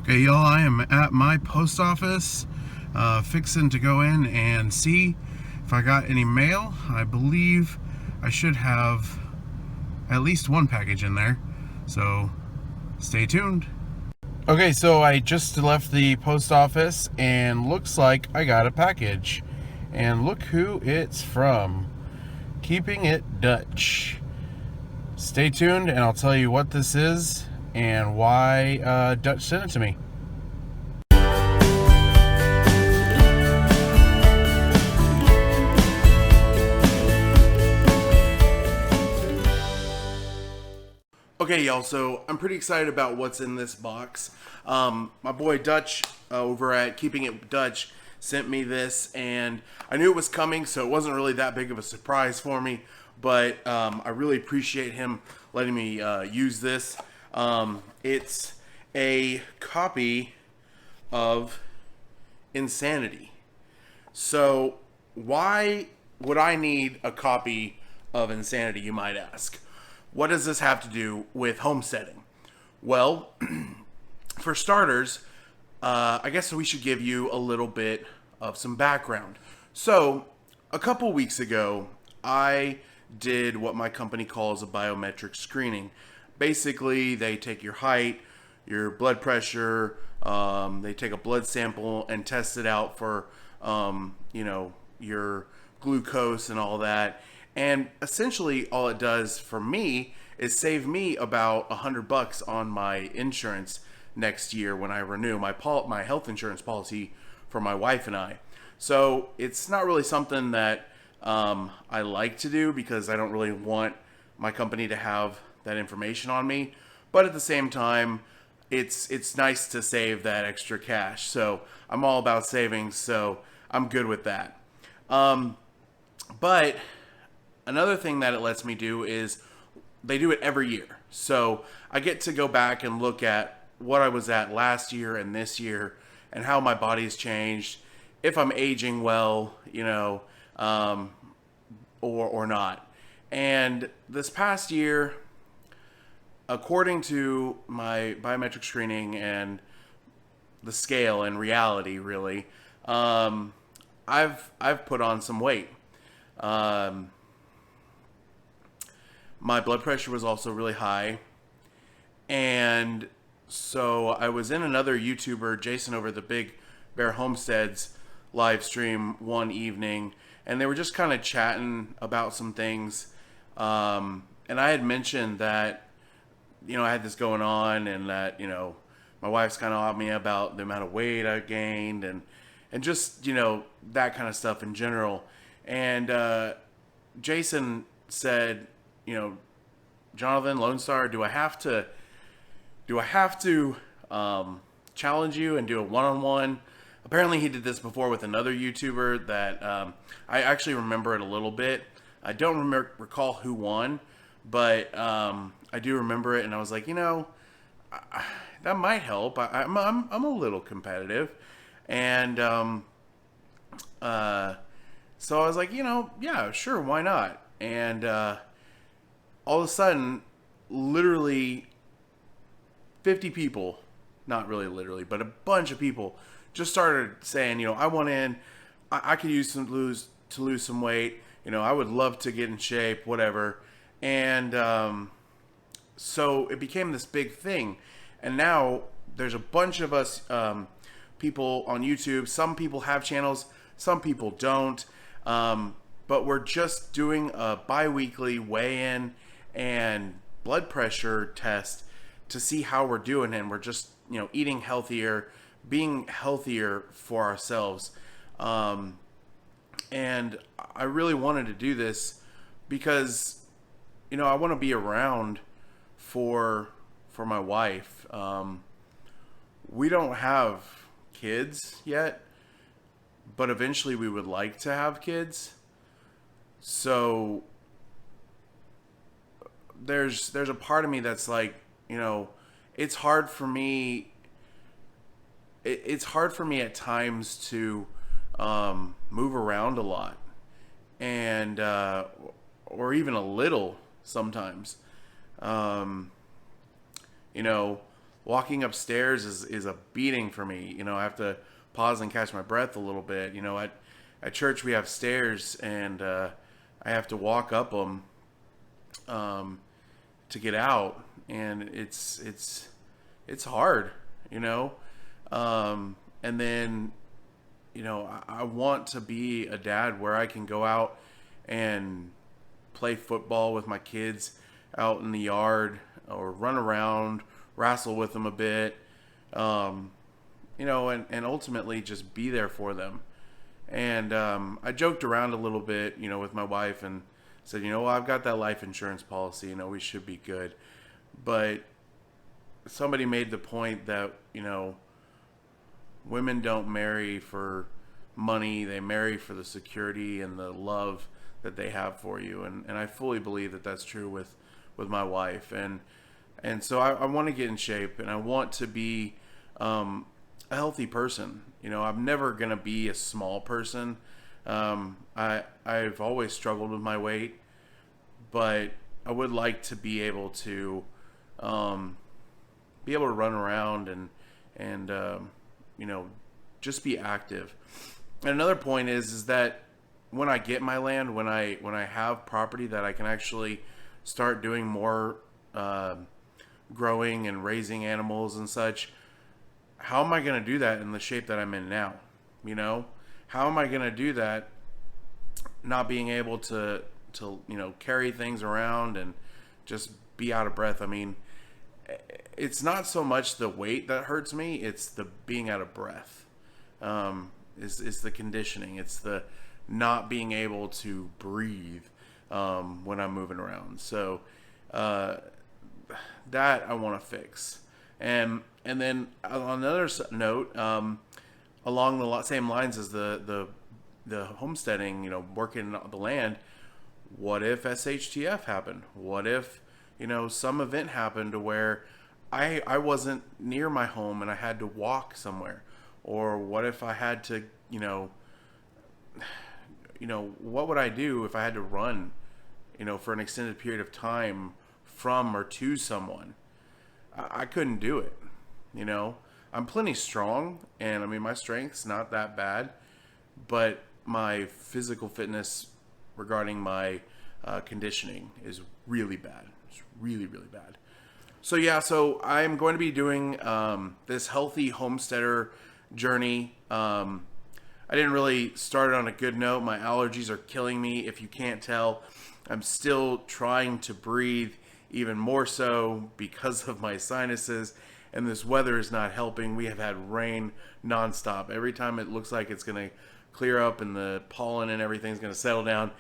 Okay, y'all, I am at my post office, fixing to go in and see if I got any mail. I believe I should have at least one package in there, so stay tuned. Okay, so I just left the post office and looks like I got a package. And look who it's from. Keeping It Dutch. Stay tuned and I'll tell you what this is and why Dutch sent it to me. Okay, y'all, so I'm pretty excited about what's in this box. My boy Dutch over at Keeping It Dutch sent me this, and I knew it was coming, so it wasn't really that big of a surprise for me, but I really appreciate him letting me use this. It's a copy of Insanity. So why would I need a copy of Insanity, you might ask? What does this have to do with homesteading? Well, for starters, I guess we should give you a little bit of some background. So, a couple weeks ago, I did what my company calls a biometric screening. Basically, they take your height, your blood pressure, they take a blood sample and test it out for, your glucose and all that. And essentially, all it does for me is save me about $100 on my insurance next year when I renew my health insurance policy for my wife and I. So it's not really something that I like to do because I don't really want my company to have that information on me. But at the same time, it's nice to save that extra cash. So I'm all about savings, so I'm good with that. But another thing that it lets me do is they do it every year. So I get to go back and look at what I was at last year and this year and how my body's changed, if I'm aging well, or not. And this past year, according to my biometric screening and the scale and reality, really, I've put on some weight. My blood pressure was also really high. And so I was in another YouTuber, Jason, over the Big Bear Homestead's live stream one evening. And they were just kind of chatting about some things. And I had mentioned that, I had this going on and that, my wife's kind of on me about the amount of weight I gained and just, that kind of stuff in general. And Jason said, Jonathan Lone Star, do I have to challenge you and do a one-on-one? Apparently he did this before with another YouTuber that I actually remember it a little bit. I don't recall who won, but I do remember it, and I was like, that might help. I'm a little competitive, and so I was like, yeah, sure, why not? And all of a sudden, literally 50 people, not really literally, but a bunch of people just started saying, I want in, I could use to lose some weight, I would love to get in shape, whatever. And so it became this big thing. And now there's a bunch of us people on YouTube. Some people have channels, some people don't. But we're just doing a bi-weekly weigh-in and blood pressure test to see how we're doing. And we're just, eating healthier, being healthier for ourselves. And I really wanted to do this because, I want to be around for my wife. We don't have kids yet, but eventually we would like to have kids. So there's a part of me that's like, it's hard for me. It's hard for me at times to move around a lot, and or even a little sometimes. walking upstairs is a beating for me. I have to pause and catch my breath a little bit. At church we have stairs, and I have to walk up them to get out, and it's hard. And then I want to be a dad where I can go out and play football with my kids out in the yard, or run around, wrestle with them a bit, and ultimately just be there for them. And I joked around a little bit, with my wife, and said, well, I've got that life insurance policy, we should be good. But somebody made the point that, women don't marry for money, they marry for the security and the love that they have for you. And I fully believe that that's true with my wife. And so I want to get in shape, and I want to be a healthy person. I'm never going to be a small person. I've always struggled with my weight, but I would like to be able to run around and just be active. And another point is that when I get my land, when I have property that I can actually start doing more growing and raising animals and such, how am I going to do that in the shape that I'm in now? How am I going to do that not being able to carry things around and just be out of breath? I mean, it's not so much the weight that hurts me, it's the being out of breath. Is the conditioning. It's the not being able to breathe when I'm moving around. So that I want to fix. And then on another note, along the same lines as the homesteading, working the land, what if SHTF happened? What if some event happened to where I wasn't near my home and I had to walk somewhere? Or what if I had to, what would I do if I had to run, for an extended period of time from or to someone? I couldn't do it. I'm plenty strong, and I mean, my strength's not that bad, but my physical fitness regarding my conditioning is really bad. It's really, really bad. So I'm going to be doing this Healthy Homesteader journey. I didn't really start on a good note. My allergies are killing me. If you can't tell, I'm still trying to breathe even more so because of my sinuses, and this weather is not helping. We have had rain nonstop. Every time it looks like it's going to clear up and the pollen and everything's going to settle down,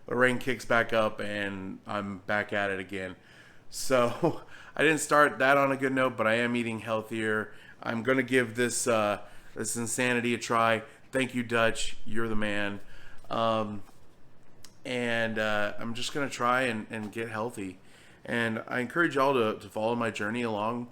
the rain kicks back up and I'm back at it again. So I didn't start that on a good note, but I am eating healthier. I'm going to give this insanity a try. Thank you, Dutch. You're the man. I'm just going to try and get healthy. And I encourage y'all to follow my journey along.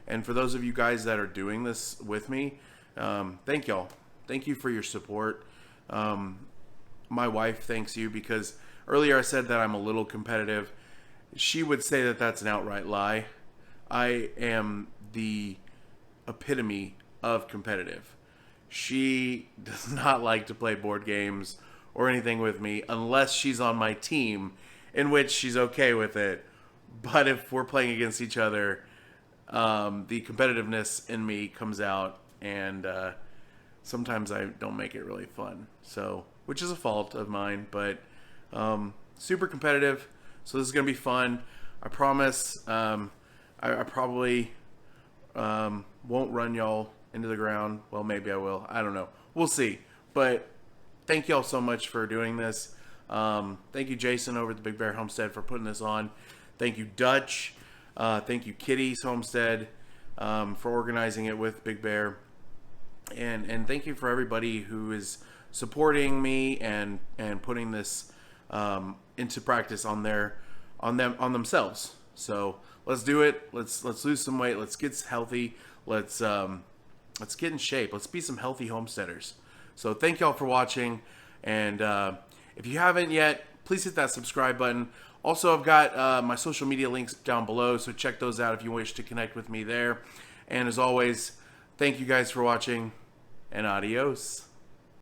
And for those of you guys that are doing this with me, thank y'all. Thank you for your support. My wife thanks you, because earlier I said that I'm a little competitive. She would say that that's an outright lie. I am the epitome of competitive. She does not like to play board games or anything with me unless she's on my team, in which she's okay with it. But if we're playing against each other, the competitiveness in me comes out, and sometimes I don't make it really fun. So, which is a fault of mine, but super competitive. So this is going to be fun. I promise. I probably won't run y'all into the ground. Well, maybe I will. I don't know. We'll see. But thank y'all so much for doing this. Thank you, Jason, over at the Big Bear Homestead, for putting this on. Thank you, Dutch. Thank you, Kitty's Homestead, for organizing it with Big Bear. And thank you for everybody who is supporting me and putting this into practice on themselves. So let's do it. Let's lose some weight. Let's get healthy. Let's get in shape. Let's be some healthy homesteaders. So thank y'all for watching. And if you haven't yet, please hit that subscribe button. Also, I've got my social media links down below, so check those out if you wish to connect with me there. And as always, thank you guys for watching, and adios.